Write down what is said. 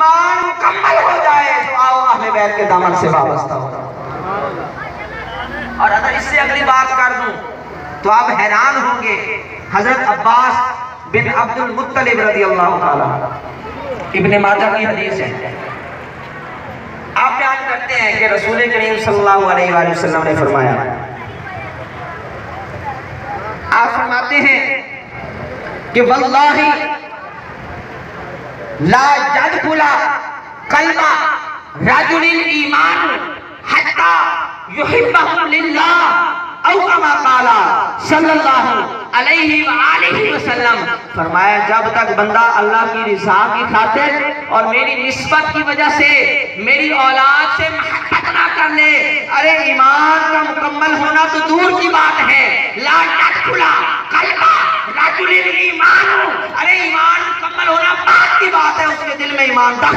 ایمان مکمل ہو جائے تو آؤ اہل بیت کے دامن سے وابستہ ہو جاؤ۔ اور اگر اس سے اگلی بات کر دوں تو آپ حیران ہوں گے، حضرت عباس بن عبد المطلب رضی اللہ تعالیٰ، ابن ماجہ کی حدیث ہے، آپ بیان کرتے ہیں کہ رسول کریم صلی اللہ علیہ وآلہ وسلم نے فرمایا، آپ فرماتے ہیں کہ واللہ لا يدخل قلب رجل ایمان حتی یحبہ للہ او کما قال صلی اللہ علیہ وآلہ وسلم، فرمایا جب تک بندہ اللہ کی رضا کی خاطر اور میری نسبت کی وجہ سے میری اولاد سے محبت نہ کر لے، ارے ایمان کا مکمل ہونا تو دور کی بات ہے، لا يدخل قلب رجل ایمان، ارے ایمان مکمل ہونا بات کی بات ہے، اس کے دل میں ایمان